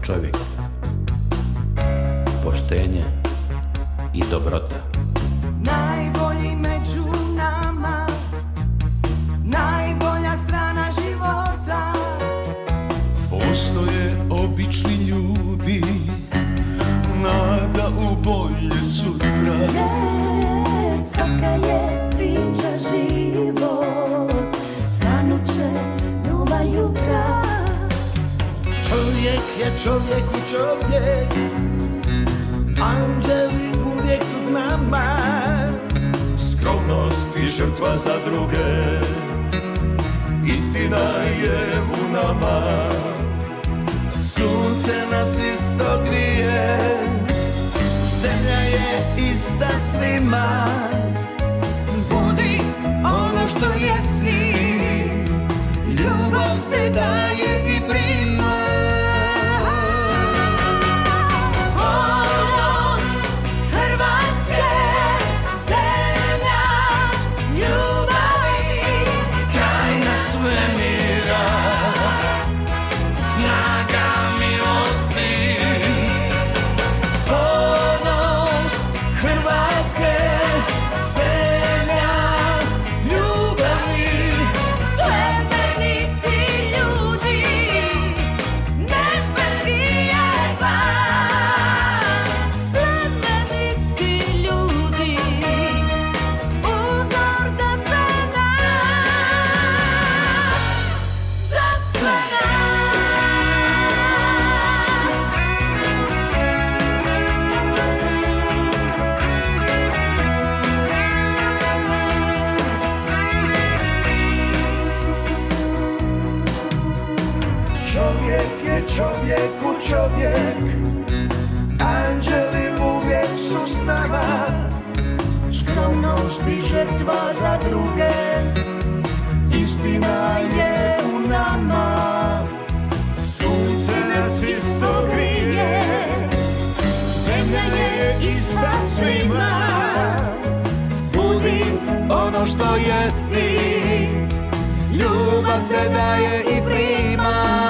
čovjek, poštenje i dobrota. Najbolji među nama, najbolja strana života. Postoje obični ljudi, nada u bolje sutra. Svaka je priča život, svanuće nova jutra. Čovjek je čovjeku čovjek, anđeli uvijek su s nama. Skromnost i žrtva za druge, istina je u nama. Sunce nas isto grije, zemlja je ista svima. Budi ono što jesi, ljubav se daje i prima. Ponos Hrvatske, zemlja ljubavi, Krajina svemira, snaga milosti. Ponos Hrvatske, zemlja ljubavi. plemeniti ljudi, nebeski je glas. Plemeniti ljudi, uzor za sve nas, za sve nas. Čovjek je čovjeku čovjek, anđeli uvijek su s nama. Skromnost i žrtva za druge, istina je u nama. Sunce nas isto grije, zemlja je ista svima. Budi ono što jesi, ljubav se daje i prima.